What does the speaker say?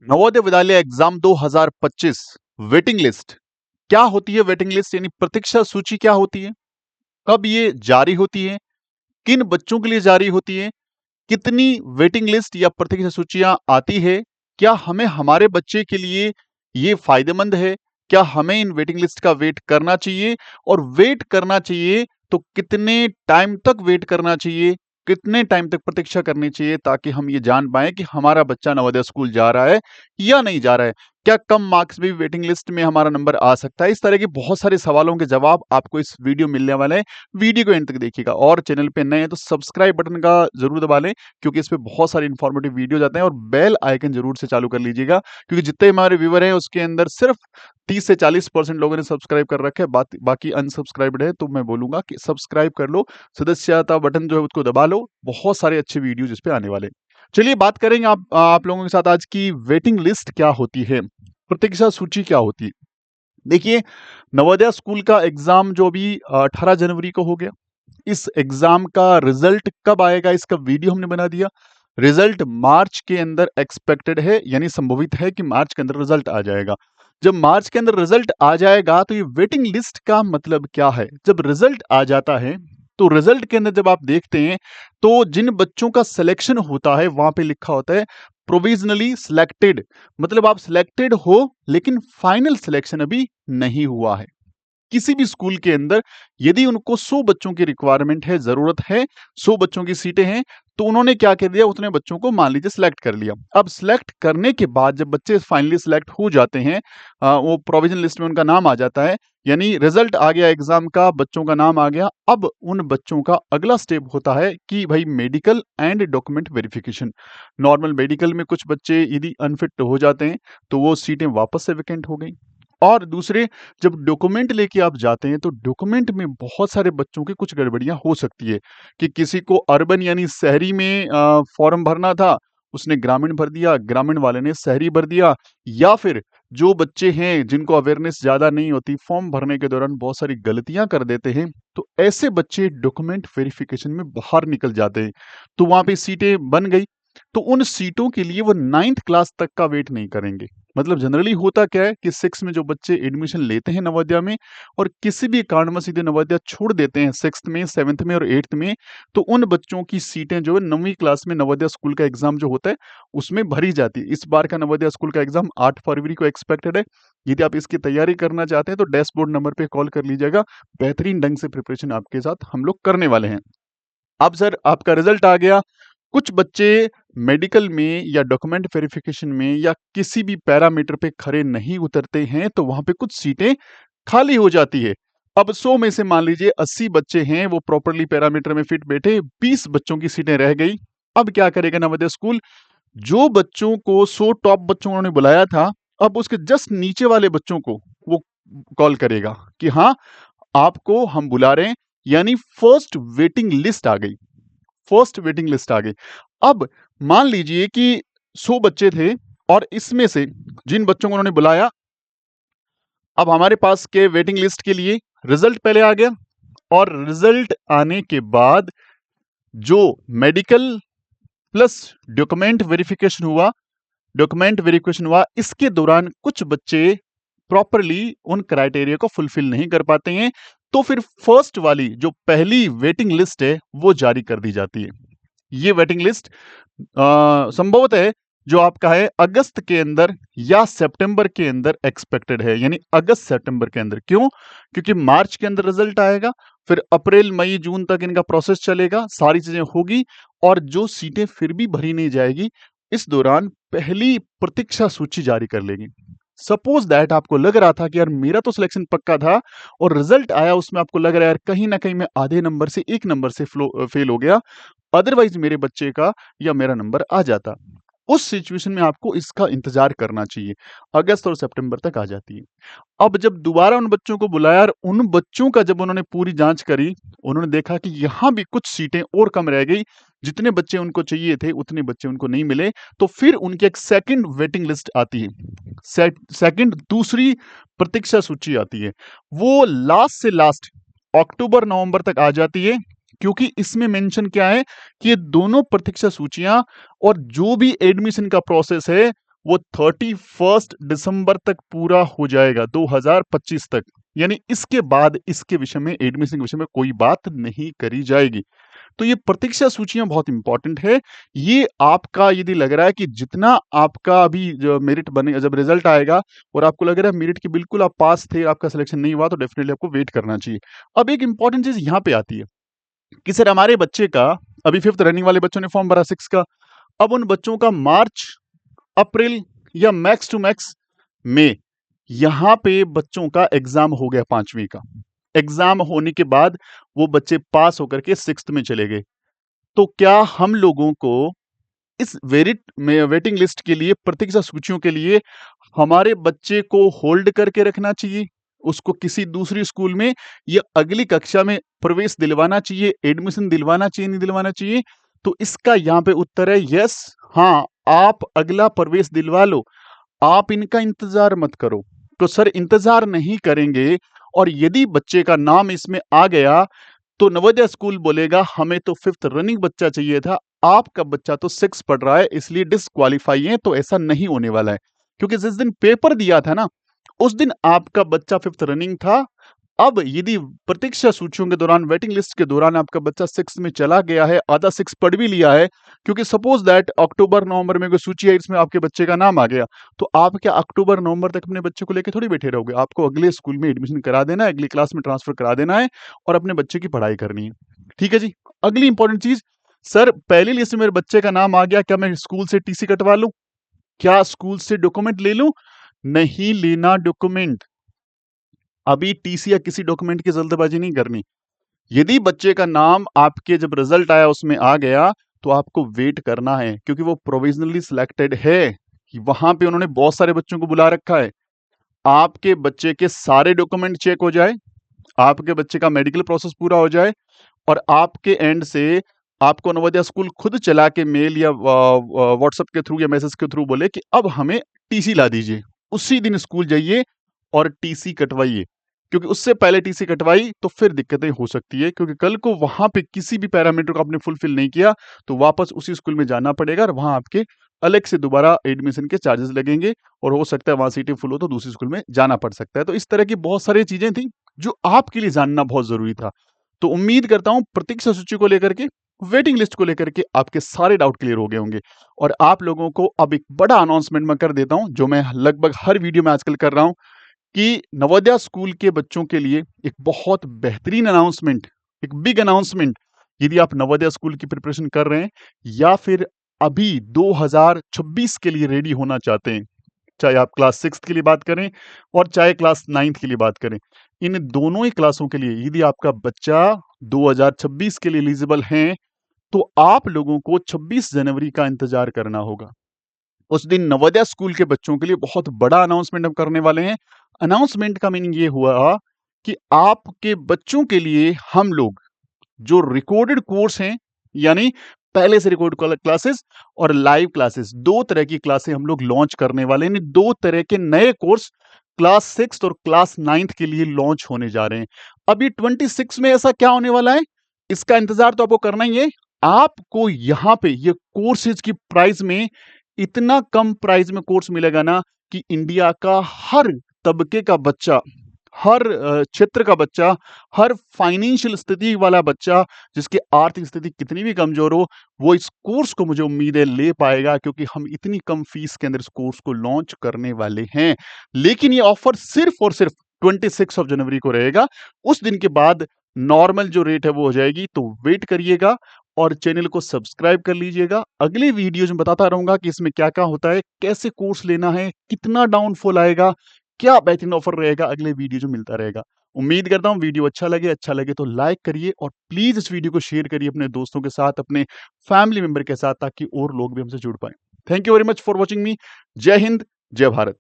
Navodaya Vidyalaya exam 2025 waiting list क्या होती है? वेटिंग लिस्ट यानी प्रतीक्षा सूची क्या होती है? कब ये जारी होती है? किन बच्चों के लिए जारी होती है? कितनी वेटिंग लिस्ट या प्रतीक्षा सूचियां आती है? क्या हमें हमारे बच्चे के लिए ये फायदेमंद है? क्या हमें इन वेटिंग लिस्ट का वेट करना चाहिए? और वेट करना चाहिए तो कितने टाइम तक वेट करना चाहिए? कितने टाइम तक प्रतीक्षा करनी चाहिए ताकि हम ये जान पाएं कि हमारा बच्चा नवोदय स्कूल जा रहा है या नहीं जा रहा है? क्या कम मार्क्स भी वेटिंग लिस्ट में हमारा नंबर आ सकता है? इस तरह के बहुत सारे सवालों के जवाब आपको इस वीडियो मिलने वाले हैं। वीडियो को एंड तक देखिएगा और चैनल पे नए हैं तो सब्सक्राइब बटन का जरूर दबा लें, क्योंकि इस पे बहुत सारे इंफॉर्मेटिव वीडियो जाते हैं। और बेल आइकन जरूर से चालू कर लीजिएगा, क्योंकि जितने हमारे व्यूअर हैं उसके अंदर सिर्फ 30 से 40% लोगों ने सब्सक्राइब कर रखा है, बाकी अनसब्सक्राइब्ड है। तो मैं बोलूंगा कि सब्सक्राइब कर लो, सदस्यता बटन जो है उसको दबा लो। बहुत सारे अच्छे वीडियो इस पे आने वाले हैं। चलिए बात करेंगे आप लोगों के साथ आज की वेटिंग लिस्ट क्या होती है, प्रतीक्षा सूची क्या होती है। देखिए, नवोदय स्कूल का एग्जाम जो अभी 18 जनवरी को हो गया, इस एग्जाम का रिजल्ट कब आएगा इसका वीडियो हमने बना दिया। रिजल्ट मार्च के अंदर एक्सपेक्टेड है, यानी संभवित है कि मार्च के अंदर रिजल्ट आ जाएगा। जब मार्च के अंदर रिजल्ट आ जाएगा तो ये वेटिंग लिस्ट का मतलब क्या है? जब रिजल्ट आ जाता है तो रिजल्ट के अंदर जब आप देखते हैं तो जिन बच्चों का सिलेक्शन होता है वहां पे लिखा होता है प्रोविजनली सिलेक्टेड। मतलब आप सिलेक्टेड हो लेकिन फाइनल सिलेक्शन अभी नहीं हुआ है। किसी भी स्कूल के अंदर यदि उनको 100 बच्चों की रिक्वायरमेंट है, जरूरत है, 100 बच्चों की सीटें हैं, तो उन्होंने क्या कर दिया, उतने बच्चों को मान लीजिए सिलेक्ट कर लिया। अब सिलेक्ट करने के बाद जब बच्चे फाइनली सिलेक्ट हो जाते हैं, वो प्रोविजन लिस्ट में उनका नाम आ जाता है, यानी रिजल्ट आ गया एग्जाम का, बच्चों का नाम आ गया। अब उन बच्चों का अगला स्टेप होता है कि भाई medical and document verification. Normal medical में कुछ बच्चे यदि अनफिट हो जाते हैं तो वो सीटें वापस से वैकेंट हो गई। और दूसरे, जब डॉक्यूमेंट लेके आप जाते हैं तो डॉक्यूमेंट में बहुत सारे बच्चों की कुछ गड़बड़ियां हो सकती है कि किसी को अर्बन यानी शहरी में फॉर्म भरना था, उसने ग्रामीण भर दिया, ग्रामीण वाले ने शहरी भर दिया। या फिर जो बच्चे हैं जिनको अवेयरनेस ज्यादा नहीं होती, फॉर्म भरने के दौरान बहुत सारी गलतियां कर देते हैं, तो ऐसे बच्चे डॉक्यूमेंट वेरिफिकेशन में बाहर निकल जाते हैं। तो वहां पे सीटें बन गई, तो उन सीटों के लिए वो 9th क्लास तक का वेट नहीं करेंगे। मतलब जनरली होता क्या है कि 6 में जो बच्चे एडमिशन लेते हैं नवोदया में और किसी भी कारणवश यदि नवोदया छोड़ देते हैं 6th में, 7th में और 8th में, तो उन बच्चों की सीटें जो है 9वीं क्लास में नवोदया स्कूल का एग्जाम जो होता है उसमें भरी जाती है। इस बार का नवोदया स्कूल का एग्जाम 8 फरवरी को एक्सपेक्टेड है। यदि आप इसकी तैयारी करना चाहते हैं तो डैशबोर्ड नंबर पे कॉल कर लीजिएगा। बेहतरीन ढंग से प्रिपरेशन आपके साथ हम लोग करने वाले हैं। अब सर आपका रिजल्ट आ गया, कुछ बच्चे मेडिकल में या डॉक्यूमेंट वेरिफिकेशन में या किसी भी पैरामीटर पे खरे नहीं उतरते हैं, तो वहां पे कुछ सीटें खाली हो जाती है। अब 100 में से मान लीजिए 80 बच्चे हैं वो प्रॉपरली पैरामीटर में फिट बैठे, 20 बच्चों की सीटें रह गई। अब क्या करेगा नवोदय स्कूल? जो बच्चों को 100 टॉप बच्चों उन्होंने बुलाया था, अब उसके जस्ट नीचे वाले बच्चों को वो कॉल करेगा कि हाँ, आपको हम बुला रहे हैं। यानी फर्स्ट वेटिंग लिस्ट आ गई, फर्स्ट वेटिंग लिस्ट आ गई। अब मान लीजिए कि 100 बच्चे थे और इसमें से जिन बच्चों को उन्होंने बुलाया, अब हमारे पास के वेटिंग लिस्ट के लिए रिजल्ट पहले आ गया। और रिजल्ट आने के बाद जो मेडिकल प्लस डॉक्यूमेंट वेरिफिकेशन हुआ, इसके दौरान कुछ बच्चे प्रॉपरली उन क्राइटेरिया को फुलफिल नहीं कर पाते हैं, तो फिर फर्स्ट वाली जो पहली वेटिंग लिस्ट है वो जारी कर दी जाती है। ये वेटिंग लिस्ट संभवतः जो आपका है अगस्त के अंदर या सितंबर के अंदर एक्सपेक्टेड है, यानी अगस्त सितंबर के अंदर। क्यों? क्योंकि मार्च के अंदर रिजल्ट आएगा, फिर अप्रैल मई जून तक इनका प्रोसेस चलेगा, सारी चीजें होगी और जो सीटें फिर भी भरी नहीं जाएगी, इस दौरान पहली प्रतीक्षा सूची जारी कर लेगी। सपोज दैट आपको लग रहा था कि यार मेरा तो सिलेक्शन पक्का था और रिजल्ट आया उसमें आपको लग रहा है यार कहीं ना कहीं मैं आधे नंबर से 1 नंबर से फेल हो गया, अदरवाइज मेरे बच्चे का या मेरा नंबर आ जाता। उस सिचुएशन में आपको इसका इंतजार करना चाहिए, अगस्त और सितंबर तक आ जाती है। अब जब दोबारा उन बच्चों को बुलाया और उन बच्चों का जब उन्होंने पूरी जांच करी, उन्होंने देखा कि यहां भी कुछ सीटें और कम रह गई, जितने बच्चे उनको चाहिए थे उतने बच्चे उनको नहीं मिले, तो फिर उनकी एक सेकंड वेटिंग लिस्ट आती है। सेकंड दूसरी प्रतीक्षा सूची आती है, वो लास्ट से लास्ट अक्टूबर नवंबर तक आ जाती है। क्योंकि इसमें मेंशन क्या है कि ये दोनों प्रतीक्षा सूचियां और जो भी एडमिशन का प्रोसेस है वो 31 दिसंबर तक पूरा हो जाएगा, 2025 तक। यानी इसके बाद इसके विषय में, एडमिशन के विषय में कोई बात नहीं करी जाएगी। तो ये प्रतीक्षा सूचियां बहुत इंपॉर्टेंट है। ये आपका यदि लग रहा है कि जितना आपका अभी जो मेरिट बने, जब रिजल्ट आएगा और आपको लग रहा है मेरिट की बिल्कुल आप पास थे, आपका सिलेक्शन नहीं हुआ, तो डेफिनेटली आपको वेट करना चाहिए। अब एक इंपॉर्टेंट चीज यहाँ पे आती है कि सर हमारे बच्चे का, अभी 5th रनिंग वाले बच्चों ने फॉर्म भरा 6 का, अब उन बच्चों का मार्च, अप्रैल या मैक्स टू मैक्स मई, यहां पे बच्चों का एग्जाम हो गया 5वीं का। एग्जाम होने के बाद वो बच्चे पास होकर के 6th में चले गए। तो क्या हम लोगों को इस वेरिट में वेटिंग लिस्ट के लिए, प्रतीक्षा सूचियों के लिए हमारे बच्चे को होल्ड करके रखना चाहिए, उसको किसी दूसरी स्कूल में या अगली कक्षा में प्रवेश दिलवाना चाहिए, एडमिशन दिलवाना चाहिए, नहीं दिलवाना चाहिए? तो इसका यहाँ पे उत्तर है यस। हाँ, आप अगला प्रवेश दिलवा लो, आप इनका इंतजार मत करो। तो सर इंतजार नहीं करेंगे और यदि बच्चे का नाम इसमें आ गया तो नवोदय स्कूल बोलेगा हमें तो 5th रनिंग बच्चा चाहिए था, आपका बच्चा तो 6 पढ़ रहा है इसलिए डिस्क्वालीफाई है। तो ऐसा नहीं होने वाला है, क्योंकि जिस दिन पेपर दिया था ना, उस दिन आपका बच्चा 5th रनिंग था। अब यदि प्रतीक्षा सूचियों के दौरान, वेटिंग लिस्ट के दौरान आपका बच्चा 6 में चला गया है, आधा 6 पढ़ भी लिया है, क्योंकि सपोज दैट अक्टूबर नवंबर में कोई सूची है, इसमें आपके बच्चे का नाम आ गया, तो आप क्या अक्टूबर नवंबर तक अपने बच्चे को लेकर थोड़ी बैठे रहोगे? आपको अगले स्कूल में एडमिशन करा देना है, अगली क्लास में ट्रांसफर करा देना है और अपने बच्चे की पढ़ाई करनी है। ठीक है जी। अगली इंपॉर्टेंट चीज, सर पहली लिस्ट में मेरे बच्चे का नाम आ गया, क्या मैं स्कूल से टीसी कटवा लूं? क्या स्कूल से डॉक्यूमेंट ले लूं? नहीं लेना डॉक्यूमेंट। अभी टीसी या किसी डॉक्यूमेंट की जल्दबाजी नहीं करनी। यदि बच्चे का नाम आपके जब रिजल्ट आया उसमें आ गया, तो आपको वेट करना है, क्योंकि वो प्रोविजनली सिलेक्टेड है। कि वहां पे उन्होंने बहुत सारे बच्चों को बुला रखा है। आपके बच्चे के सारे डॉक्यूमेंट चेक हो जाए, आपके बच्चे का मेडिकल प्रोसेस पूरा हो जाए और आपके एंड से आपको नवोदय स्कूल खुद चला के मेल या व्हाट्सएप के थ्रू या मैसेज के थ्रू बोले कि अब हमें टीसी ला दीजिए, उसी दिन स्कूल जाइए और टीसी कटवाइए। क्योंकि उससे पहले टीसी कटवाई तो फिर दिक्कतें हो सकती है, क्योंकि कल को वहां पे किसी भी पैरामीटर को आपने फुलफिल नहीं किया तो वापस उसी स्कूल में जाना पड़ेगा और वहां आपके अलग से दोबारा एडमिशन के चार्जेस लगेंगे और हो सकता है वहां सीटें फुल हो तो दूसरी स्कूल में जाना पड़ सकता है। तो इस तरह की बहुत सारी चीजें थी जो आपके लिए जानना बहुत जरूरी था। तो उम्मीद करता हूं प्रतीक्षा सूची को लेकर के, वेटिंग लिस्ट को लेकर के आपके सारे डाउट क्लियर हो गए होंगे। और आप लोगों को अब एक बड़ा अनाउंसमेंट मैं कर देता हूं, जो मैं लगभग हर वीडियो में आजकल कर रहा हूं, कि नवोदय स्कूल के बच्चों के लिए एक बहुत बेहतरीन अनाउंसमेंट, एक बिग अनाउंसमेंट। यदि आप नवोदय स्कूल की प्रिपरेशन कर रहे हैं या फिर अभी 2026 के लिए रेडी होना चाहते हैं, चाहे आप क्लास 6 के लिए बात करें और चाहे क्लास 9th के लिए बात करें, इन दोनों ही क्लासों के लिए यदि आपका बच्चा 2026 के लिए एलिजिबल है, तो आप लोगों को 26 जनवरी का इंतजार करना होगा। उस दिन नवोदय स्कूल के बच्चों के लिए बहुत बड़ा अनाउंसमेंट हम करने वाले हैं। अनाउंसमेंट का मीनिंग ये हुआ कि आपके बच्चों के लिए हम लोग जो रिकॉर्डेड कोर्स हैं, यानी पहले से रिकॉर्ड क्लासेस और लाइव क्लासेस, दो तरह की क्लासें हम लोग लॉन्च करने वाले हैं। दो तरह के नए कोर्स क्लास 6 और क्लास 9 के लिए लॉन्च होने जा रहे हैं। अभी 26 में ऐसा क्या होने वाला है, इसका इंतजार तो आपको करना ही है। आपको यहां पे ये कोर्सेज की प्राइस में, इतना कम प्राइस में कोर्स मिलेगा ना कि इंडिया का हर तबके का बच्चा, हर क्षेत्र का बच्चा, हर फाइनेंशियल स्थिति वाला बच्चा, जिसकी आर्थिक स्थिति कितनी भी कमजोर हो, वो इस कोर्स को मुझे उम्मीद है ले पाएगा, क्योंकि हम इतनी कम फीस के अंदर इस कोर्स को लॉन्च करने वाले हैं। लेकिन ये ऑफर सिर्फ और सिर्फ 26 जनवरी को रहेगा। उस दिन के बाद नॉर्मल जो रेट है वो हो जाएगी। तो वेट करिएगा और चैनल को सब्सक्राइब कर लीजिएगा। अगले वीडियोज में बताता रहूंगा कि इसमें क्या क्या होता है, कैसे कोर्स लेना है, कितना डाउनफॉल आएगा, क्या बेहतरीन ऑफर रहेगा, अगले वीडियो जो मिलता रहेगा। उम्मीद करता हूं वीडियो अच्छा लगे तो लाइक करिए और प्लीज इस वीडियो को शेयर करिए अपने दोस्तों के साथ, अपने फैमिली मेंबर के साथ, ताकि और लोग भी हमसे जुड़ पाए। Thank you very much for watching मी। जय हिंद, जय भारत।